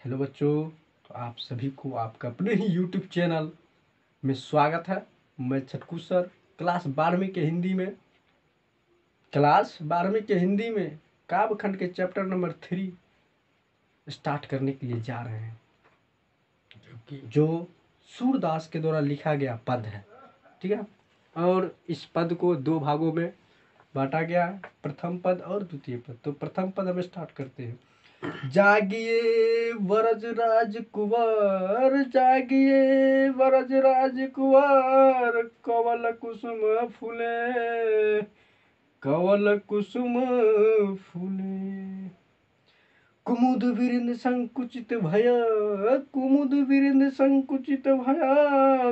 Hello बच्चों, तो आप सभी को आपका अपने ही यूट्यूब चैनल में स्वागत है। मैं छटकू सर क्लास 12वीं के हिंदी में काव्यखंड के चैप्टर नंबर 3 स्टार्ट करने के लिए जा रहे हैं, जो सूरदास के द्वारा लिखा गया पद है। ठीक है, और इस पद को दो भागों में बांटा गया है, प्रथम पद और द्वितीय पद। तो प्रथम पद हम स्टार्ट करते हैं। जागिए वरजराज कुंवर, जागिए वरजराज कुंवर, कवल कुसुम फूले, कवल कुसुम फूले। कुमुद विरिंद संकुचित भय, कुमुद विरिंद संकुचित भया,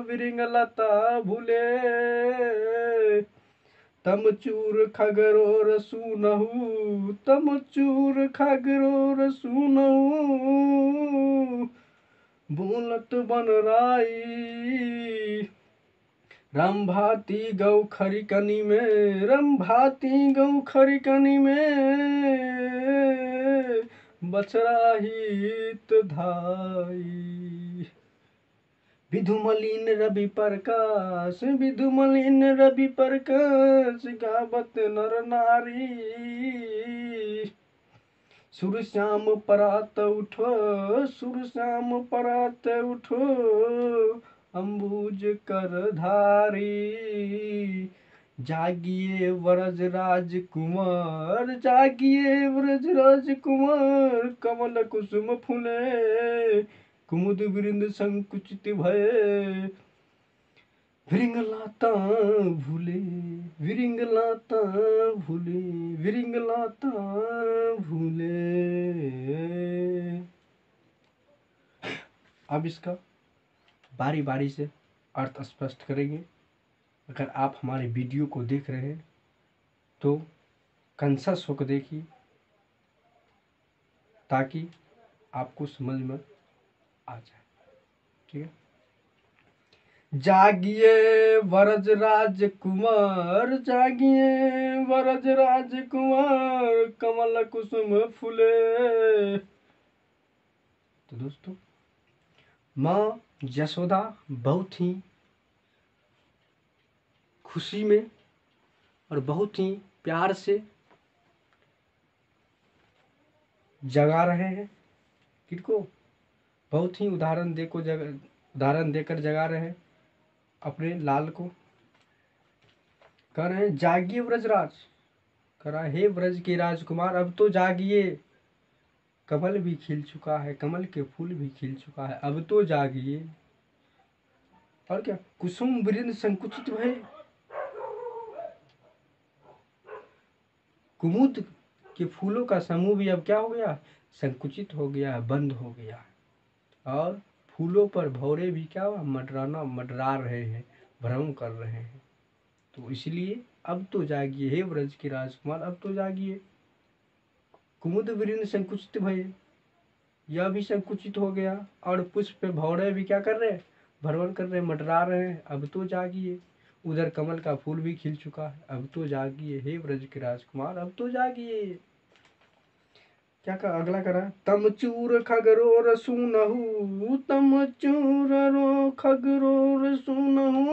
विरिंगलता भूले। तम चूर खगरोर सुनहु, तम चूर खगरोर सुनहु, बोलत बनराई। रंभाती गौ खरी कनी में, रंभाती गौ खरी कनी में, बछड़ा हित धाई। विधुमलिन रवि प्रकाश, विधुमलिन रवि प्रकाश, गावत नर नारी। सुर श्याम परात उठो, सुर श्याम परात उठो, अंबुज कर धारी। जागिए व्रजराज कुंवर, जागिए व्रजराज कुंवर, कमल कुसुम फूले, कुमुद विरिंद संकुचित भय, विरिंगलाता भूले, विरिंगलाता भूले, विरिंगलाता भूले। अब इसका बारी बारी से अर्थ स्पष्ट करेंगे। अगर आप हमारे वीडियो को देख रहे हैं तो कंसस होकर देखिए, ताकि आपको समझ में आ जाए। ठीक है, जागिए वरजराज कुंवर, जागिए वरजराज कुंवर, कमल कुसुम फूले। तो दोस्तों, माँ यशोदा बहुत ही खुशी में और बहुत ही प्यार से जगा रहे हैं। किनको? बहुत ही उदाहरण देकर जगा रहे हैं अपने लाल को। कह रहे हैं जागिए व्रजराज, कह रहा हे व्रज के राजकुमार, अब तो जागिए। कमल भी खिल चुका है, कमल के फूल भी खिल चुका है, अब तो जागिए। और क्या? कुसुम वृंद संकुचित भय, कुमुद के फूलों का समूह भी अब क्या हो गया? संकुचित हो गया है, बंद हो गया है। और फूलों पर भौरे भी क्या हुआ? मंडरा रहे हैं, भ्रम कर रहे हैं। तो इसलिए अब तो जागिए हे व्रज के राजकुमार, अब तो जागिए। कुमुद विरिंद संकुचित भय, यह भी संकुचित हो गया। और पुष्प पे भौरे भी क्या कर रहे हैं? भ्रमण कर रहे हैं, मंडरा रहे हैं। अब तो जागिए। उधर कमल का फूल भी खिल चुका है, अब तो जागिए हे व्रज के राजकुमार, अब तो जागिए। क्या का अगला करा? तम चूर खगरोर सुनहु, तम चूर रो खगरोर सुनहु,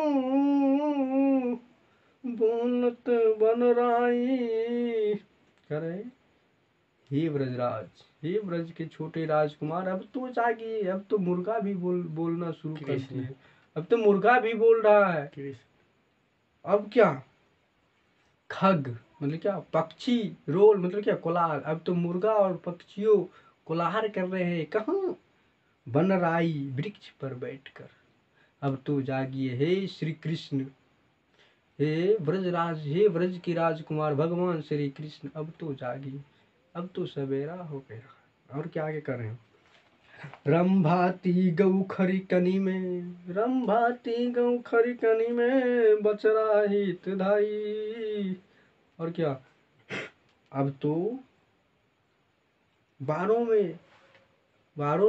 बोलत बनराई। करे हे व्रजराज, हे व्रज के छोटे राजकुमार, अब तो जागिए। अब तो मुर्गा भी बोलना शुरू कर दिए। अब तो मुर्गा भी बोल रहा है। अब क्या? खग मतलब क्या? पक्षी। रोल मतलब क्या? कोलाहल। अब तो मुर्गा और पक्षियों कोलाहल कर रहे हैं। कहाँ? बनराई, वृक्ष पर बैठकर। अब तो जागिए हे श्री कृष्ण, हे ब्रजराज, हे ब्रज के राजकुमार भगवान श्री कृष्ण, अब तो जागिए। अब तो सवेरा हो गया। और क्या आगे कर रहे हैं? रंभाती गौ खरी कनी में, रंभाती गौ खरी कनी में, बछड़ा हित धाई। और क्या? अब तो बारों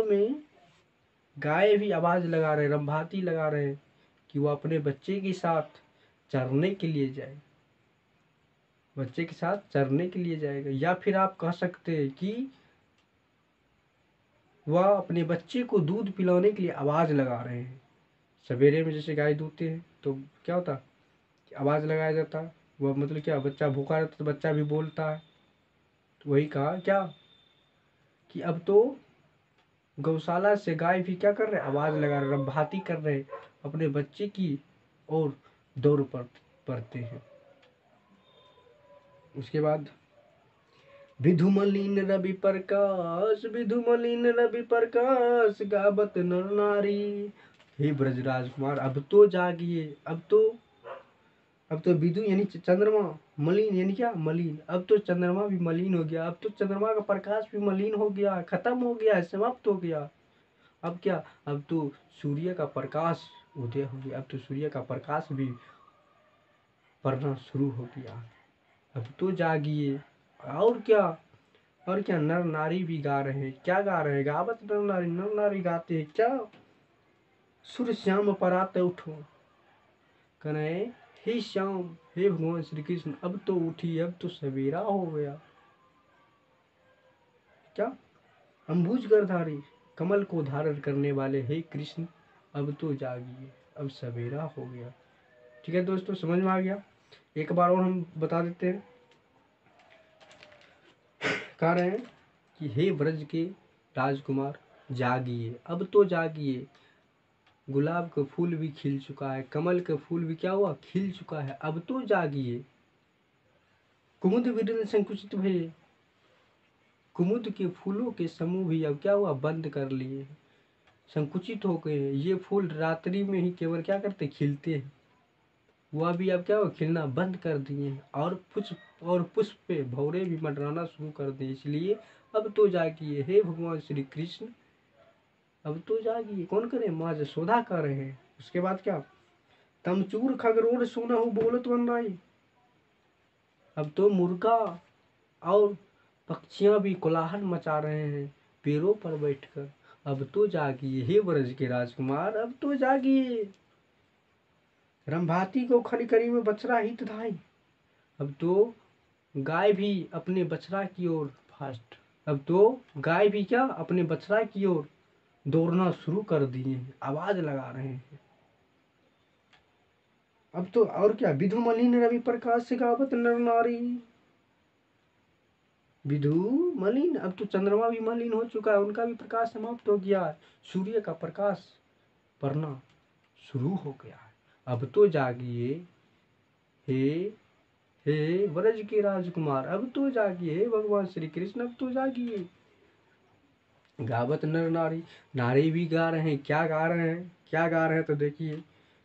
में गाय भी आवाज लगा रहे, रंभाती लगा रहे कि वो अपने बच्चे के साथ चरने के लिए जाए, बच्चे के साथ चरने के लिए जाएगा। या फिर आप कह सकते हैं कि वह अपने बच्चे को दूध पिलाने के लिए आवाज़ लगा रहे हैं। सवेरे में जैसे गाय दूधते हैं तो क्या होता है, आवाज़ लगाया जाता है। वह मतलब क्या, बच्चा भूखा रहता तो बच्चा भी बोलता है। तो वही कहा क्या कि अब तो गौशाला से गाय भी क्या कर रहे, आवाज़ लगा रहे, रंभाती कर रहे, अपने बच्चे की और दौड़ पड़ते हैं। उसके बाद विधुमलिन रवि प्रकाश, विधुमलिन रवि प्रकाश, गावत नर नारी। हे ब्रजराज कुमार, अब तो जागिए, अब तो विधु यानी चंद्रमा, मलिन यानी क्या, मलिन। अब तो चंद्रमा भी मलिन हो गया, अब तो चंद्रमा का प्रकाश भी मलिन हो गया, खत्म हो गया है, समाप्त हो गया। अब क्या, अब तो सूर्य का प्रकाश उदय हो गया, अब तो सूर्य का प्रकाश भी पड़ना शुरू हो गया। अब तो जागिए। और क्या, और क्या, नर नारी भी गा रहे हैं। क्या गा रहे हैं, गावत नर नारी गाते हैं क्या, सूर्य श्याम पराते उठो, कह रहे हैं हे श्याम, हे भगवान श्री कृष्ण, अब तो उठी, अब तो सवेरा हो गया। क्या, अंबुज गर्धारी, कमल को धारण करने वाले हे कृष्ण, अब तो जागिए, अब सवेरा हो गया। ठीक है दोस्तों, समझ में आ गया। एक बार और हम बता देते हैं। कह रहे हैं कि हे ब्रज के राजकुमार, जागिए, अब तो जागिए। गुलाब का फूल भी खिल चुका है, कमल का फूल भी क्या हुआ, खिल चुका है, अब तो जागिए। कुमुद विदन संकुचित भये, कुमुद के फूलों के समूह भी अब क्या हुआ, बंद कर लिए, संकुचित हो गए। ये फूल रात्रि में ही केवल क्या करते, खिलते हैं, वह भी अब क्या हुआ, खिलना बंद कर दिए। और पुष्प पे भौरे भी मंडराना शुरू कर दिए। इसलिए अब तो जागिए हे भगवान श्री कृष्ण, अब तो जागिए। कौन करे, माँ जसोदा कर रहे हैं। उसके बाद क्या, तमचूर खगरोड़ सुनहु बोलत वनराई, अब तो मुर्गा और पक्षियां भी कोलाहल मचा रहे हैं पेड़ों पर बैठकर। अब तो जागिए हे ब्रज के राजकुमार, अब तो जागिए। रंभाती को खरी करी में बछड़ा हित धाई, अब तो गाय भी अपने बछड़ा की ओर फास्ट, अब तो गाय भी क्या अपने बछड़ा की ओर दौड़ना शुरू कर दिए हैं, आवाज लगा रहे हैं। अब तो और क्या, विधु मलिन रवि प्रकाश से गावत नर नारी, विधु मलिन, अब तो चंद्रमा भी मलिन हो चुका है, उनका भी प्रकाश समाप्त हो गया है, सूर्य का प्रकाश पड़ना शुरू हो गया है। अब तो जागिए हे हे ब्रज के राजकुमार, अब तो जागिए हे भगवान श्री कृष्ण, अब तो जागिए। गावत नर नारी, नारी भी गा रहे हैं। क्या गा रहे हैं, क्या गा रहे हैं, तो देखिए,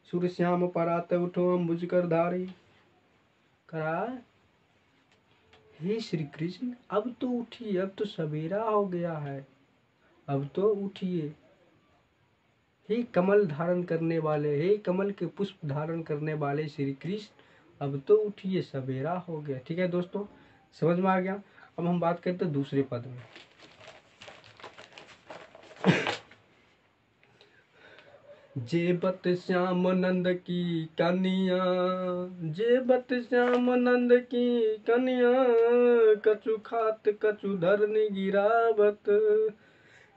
सूर्य श्याम पराते उठो अंबुज कर धारी, करा हे श्री कृष्ण, अब तो उठिए, अब तो सवेरा हो गया है, अब तो उठिए। हे कमल धारण करने वाले, हे कमल के पुष्प धारण करने वाले श्री कृष्ण, अब तो उठिए, सवेरा हो गया। ठीक है दोस्तों, समझ में आ गया। अब हम बात करते हैं दूसरे पद में। जेबत श्याम नंद की कन्या, जेबत श्याम नंद की कन्या, कछु खात कछु धरनी गिरावत,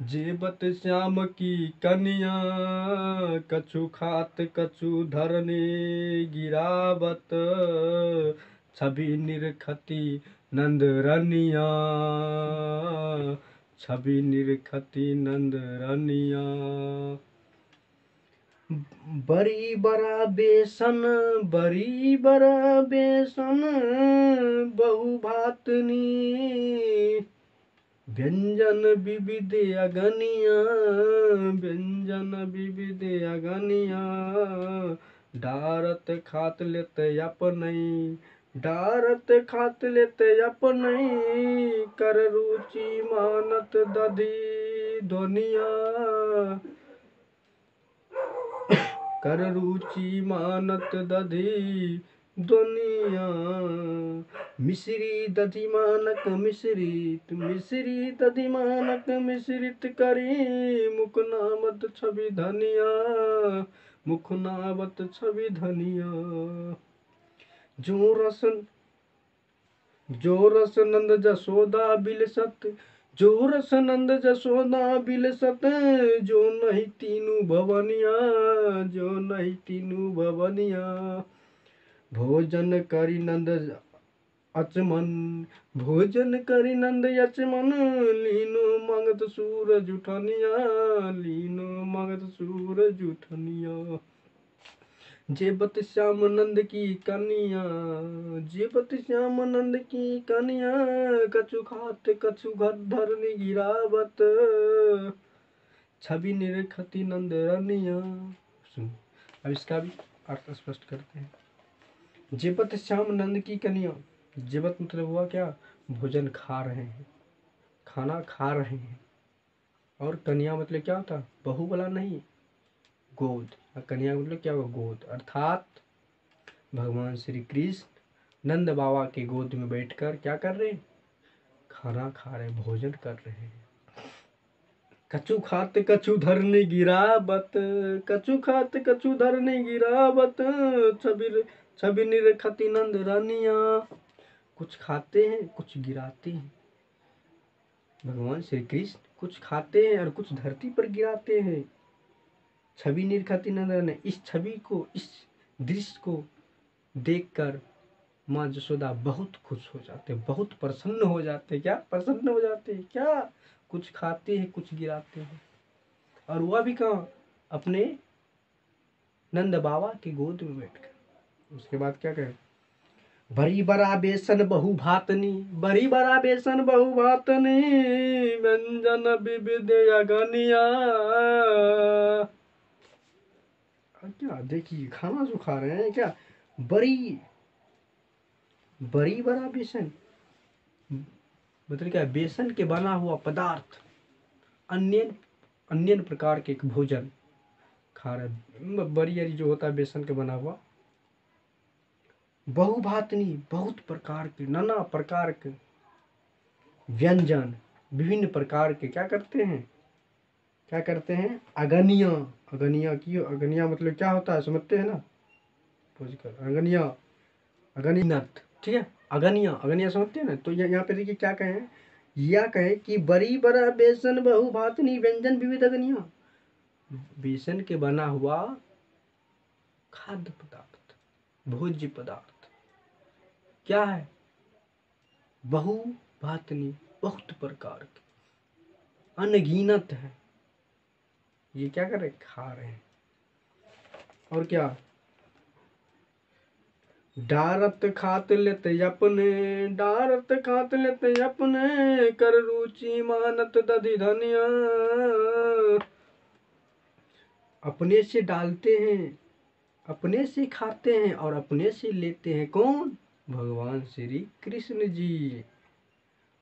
जेबत श्याम की कन्या, कछु खात कछु धरनी गिरावत, छवि निरखती नंद रनिया, छवि निरखती नंद रनिया। बड़ी बड़ा बेसन, बड़ी बड़ा बेसन, बहु भातनी, व्यंजन विविध अगनिया, व्यंजन विविध अगनिया, डारत खात लेते अपनई, डारत खात लेते अपनई, कर रुचि मानत दधी धोनिया, कर रुचि मानत दधी दुनिया। मिश्री दधि मानक मिश्रित, मिश्री दधि मानक मिश्रित करी, मुख नामत छवि धनिया, मुख नामत छवि धनिया। जो रस नंद जसोदा बिलसत, जो रस नंद जसोदा बिलसत, जो नहीं तीनू भवनिया, जो नहीं तीनू भवनिया। भोजन करी नंद अचमन, भोजन करी नंद अचमन, लीनो मंगत सूरज उठनिया, लीनो मंगत सूरज उठनिया। जेबत श्याम नंद की कन्या, जेबत श्याम नंद की कन्या, कछु खात कछु घर धरनी गिरावत, छवि निरखती नंद रनिया। सुन, अब इसका भी अर्थ स्पष्ट करते हैं। जेबत श्याम नंद की कन्या, जेबत मतलब हुआ क्या, भोजन खा रहे हैं, खाना खा रहे हैं। और कन्या मतलब क्या होता, बहू वाला नहीं, गोद। कन्या मतलब क्या हुआ, गोद। अर्थात भगवान श्री कृष्ण नंद बाबा के गोद में बैठकर क्या कर रहे हैं, खाना खा रहे, भोजन कर रहे हैं। कछु खात कछु धरने गिरावत, कछु खात कछु धरने गिरावत, छवि निरखती नंद रानिया। कुछ खाते हैं कुछ गिराते हैं। भगवान श्री कृष्ण कुछ खाते हैं और कुछ धरती पर गिराते हैं। छवि निरखती नंद रानिया, इस छवि को, इस दृश्य को देखकर माँ जसोदा बहुत खुश हो जाते, बहुत प्रसन्न हो जाते। क्या प्रसन्न हो जाते, क्या, कुछ खाते हैं कुछ गिराते हैं। और वह भी कहाँ, अपने नंद बाबा की गोद में बैठकर। उसके बाद क्या कहे, बड़ी बड़ा बेसन बहु भातनी, बड़ी बड़ा बेसन बहु भातनी, व्यंजन विविध अगनिया। क्या देखिए, खाना जो खा रहे हैं, क्या बड़ी बड़ी बड़ा बेसन, मतलब क्या, बेसन के बना हुआ पदार्थ, अन्य अन्य प्रकार के भोजन खा रहे। बड़ी जो होता है बेसन के बना हुआ, बहुभातनी, बहुत प्रकार के, नाना प्रकार के व्यंजन, विभिन्न प्रकार के क्या करते हैं, क्या करते हैं, अगनिया। अगनिया की, अगनिया मतलब क्या होता है, समझते हैं ना, अगनिया, अगनिनत, ठीक है। अगनिया, अगनिया समझते हैं ना। तो यहाँ पे देखिए क्या कहें, या कहे कि बड़ी बड़ा बेसन बहुभातनी व्यंजन विविध अगनिया। बेसन के बना हुआ खाद्य पदार्थ, भोज्य पदार्थ क्या है, बहुभातनी, बहुत प्रकार के, अनगिनत है। ये क्या कर रहे, खा रहे हैं। और क्या, डारत खात लेते अपने, डारत खात लेते अपने, कर रुचि मानत दधि धनिया। अपने से डालते हैं, अपने से खाते हैं और अपने से लेते हैं। कौन, भगवान श्री कृष्ण जी।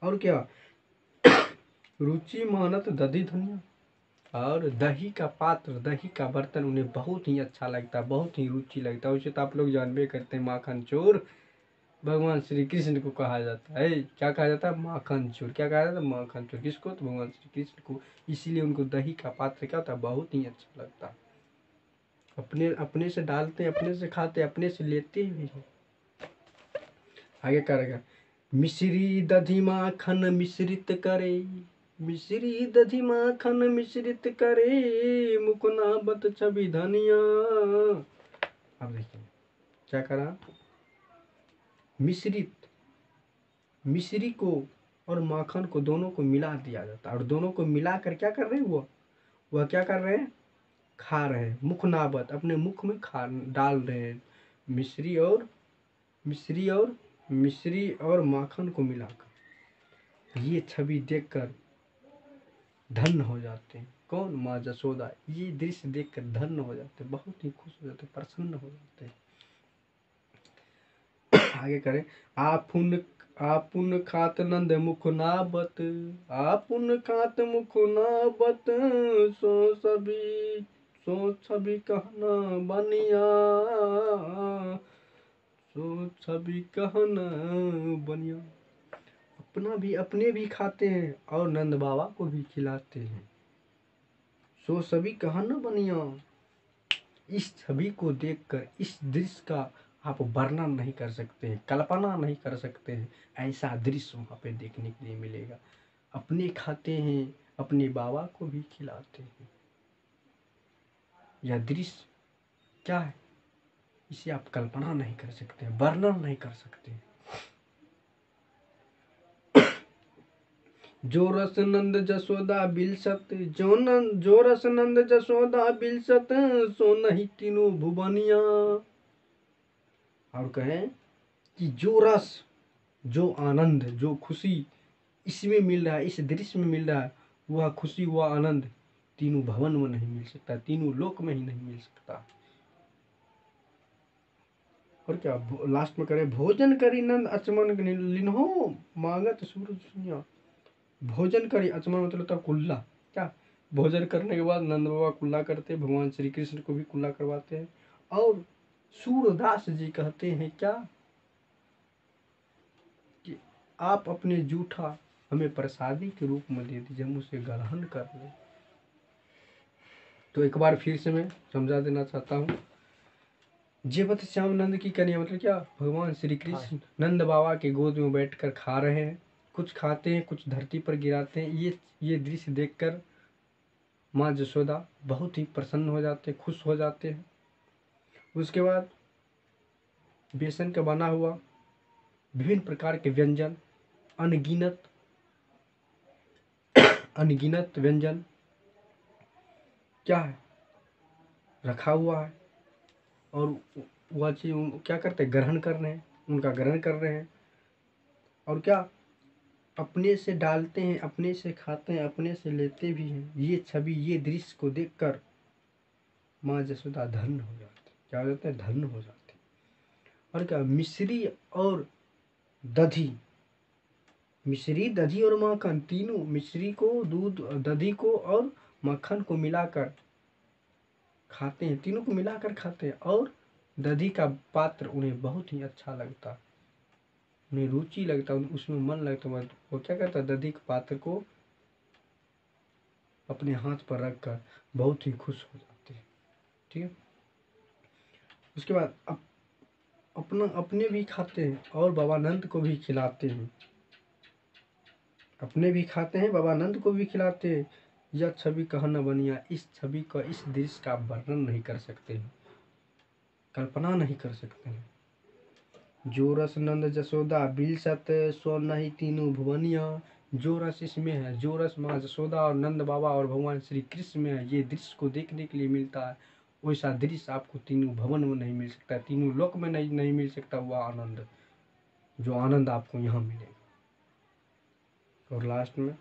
और क्या, रुचि मानत दधि धनिया, और दही का पात्र, दही का बर्तन उन्हें बहुत ही अच्छा लगता है, बहुत ही रुचि लगता है। उसे तो आप लोग जानबे करते हैं, माखन चोर भगवान श्री कृष्ण को कहा जाता है। क्या कहा जाता है, माखन चोर। क्या कहा जाता है, माखन चोर। किसको, तो भगवान श्री कृष्ण को। इसीलिए उनको दही का पात्र क्या होता है, बहुत ही अच्छा लगता है। अपने अपने से डालते हैं, अपने से खाते, अपने से लेते भी हैं। आगे करेगा, मिश्री दधि माखन मिश्रित करे, मिश्री दधि माखन मिश्रित करे, मुकुनाबत छवि धनिया। अब देखिए क्या करा, मिश्रित, मिश्री को और माखन को दोनों को मिला दिया जाता है, और दोनों को मिलाकर क्या कर रहे हैं, वह क्या कर रहे हैं, खा रहे हैं। मुखनाबत, अपने मुख में खा डाल रहे हैं। मिश्री और मिश्री और मिश्री और माखन को मिलाकर, ये छवि देखकर धन्य हो जाते हैं। कौन, माँ जसोदा। ये दृश्य देखकर धन्य हो जाते हैं, बहुत ही खुश हो जाते हैं, प्रसन्न हो जाते हैं। आगे करें, आपुन खात नंद मुखनाबत, आपुन खात मुखनाबत, सो सभी, सो छवि कहना बनिया, सो छवि कहना बनिया। अपने भी खाते हैं और नंद बाबा को भी खिलाते हैं। सो सभी कहना बनिया। इस छवि को देखकर, इस दृश्य का आप वर्णन नहीं कर सकते हैं, कल्पना नहीं कर सकते हैं। ऐसा दृश्य वहाँ पे देखने के लिए मिलेगा। अपने खाते हैं, अपने बाबा को भी खिलाते हैं। यह दृश्य क्या है, इसे आप कल्पना नहीं कर सकते, वर्णन नहीं कर सकते। जो रस नंद जसोदा बिलसत, जो रस नंद जसोदा बिलसत, सो नहीं तीनों भुवनिया। और कहें कि जो रस, जो आनंद, जो खुशी इसमें मिल रहा है, इस दृश्य में मिल रहा है, वह खुशी, वह आनंद तीनों भवन में नहीं मिल सकता, तीनों लोक में ही नहीं मिल सकता। और क्या लास्ट में करे, भोजन करी नंद अचमन लिन्हो मांगत सूरज सुनिया। भोजन करी, अचमन मतलब था कुल्ला। क्या भोजन करने के बाद नंद बाबा कुल्ला करते, भगवान श्री कृष्ण को भी कुल्ला करवाते हैं। और सूरदास जी कहते हैं क्या कि आप अपने जूठा हमें प्रसादी के रूप में दे दीजिए, हम उसे ग्रहण कर लें। तो एक बार फिर से मैं समझा देना चाहता हूँ। जेवत श्याम नंद की कन्या मतलब क्या, भगवान श्री कृष्ण नंद बाबा के गोद में बैठकर खा रहे हैं, कुछ खाते हैं, कुछ धरती पर गिराते हैं। ये दृश्य देखकर माँ जसोदा बहुत ही प्रसन्न हो जाते हैं, खुश हो जाते हैं। उसके बाद बेसन का बना हुआ विभिन्न प्रकार के व्यंजन, अनगिनत व्यंजन क्या है रखा हुआ है, और वह चीज क्या करते हैं, ग्रहण कर रहे हैं, उनका ग्रहण कर रहे हैं। और क्या अपने से डालते हैं, अपने से खाते हैं, अपने से लेते भी हैं। ये छवि, ये दृश्य को देखकर माँ जसोदा धन्य हो जाते। क्या हो जाते हैं, धन्य हो जाते। और क्या मिश्री और दधी, मिश्री, दधी और माखन तीनों, मिश्री को, दूध, दधी को और मक्खन को मिलाकर खाते हैं, तीनों को मिलाकर खाते हैं। और दधी का पात्र उन्हें बहुत ही अच्छा लगता, उन्हें रुचि लगता, उसमें मन लगता। वो क्या करता, दधी के पात्र को अपने हाथ पर रखकर बहुत ही खुश हो जाते हैं। ठीक है। उसके बाद अपने भी खाते हैं और बाबा नंद को भी खिलाते हैं, अपने भी खाते हैं, बाबा नंद को भी खिलाते हैं। यह छवि कहाँ न बनिया, इस छवि का, इस दृश्य का वर्णन नहीं कर सकते हैं, कल्पना नहीं कर सकते हैं। जो रस नंद जसोदा बिलसत, सो नहीं तीनों भुवनिया। जो रस इसमें है, जो रस माँ जसोदा और नंद बाबा और भगवान श्री कृष्ण में है, ये दृश्य को देखने के लिए मिलता है, वैसा दृश्य आपको तीनों भवन में नहीं मिल सकता, तीनों लोक में नहीं मिल सकता। वह आनंद, जो आनंद आपको यहाँ मिलेगा। और लास्ट में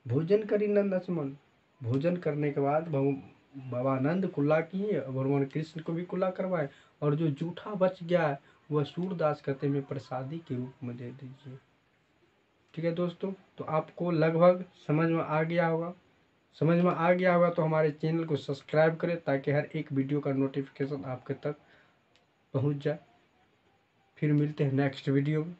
भोजन करी नंद अचमन, भोजन करने के बाद बाबा नंद कुल्ला किए, भगवान कृष्ण को भी कुल्ला करवाए, और जो जूठा बच गया है वह सूरदास कहते में प्रसादी के रूप में दे दीजिए। ठीक है दोस्तों, तो आपको लगभग समझ में आ गया होगा। समझ में आ गया होगा तो हमारे चैनल को सब्सक्राइब करें, ताकि हर एक वीडियो का नोटिफिकेशन आपके तक पहुंच जाए। फिर मिलते हैं नेक्स्ट वीडियो में।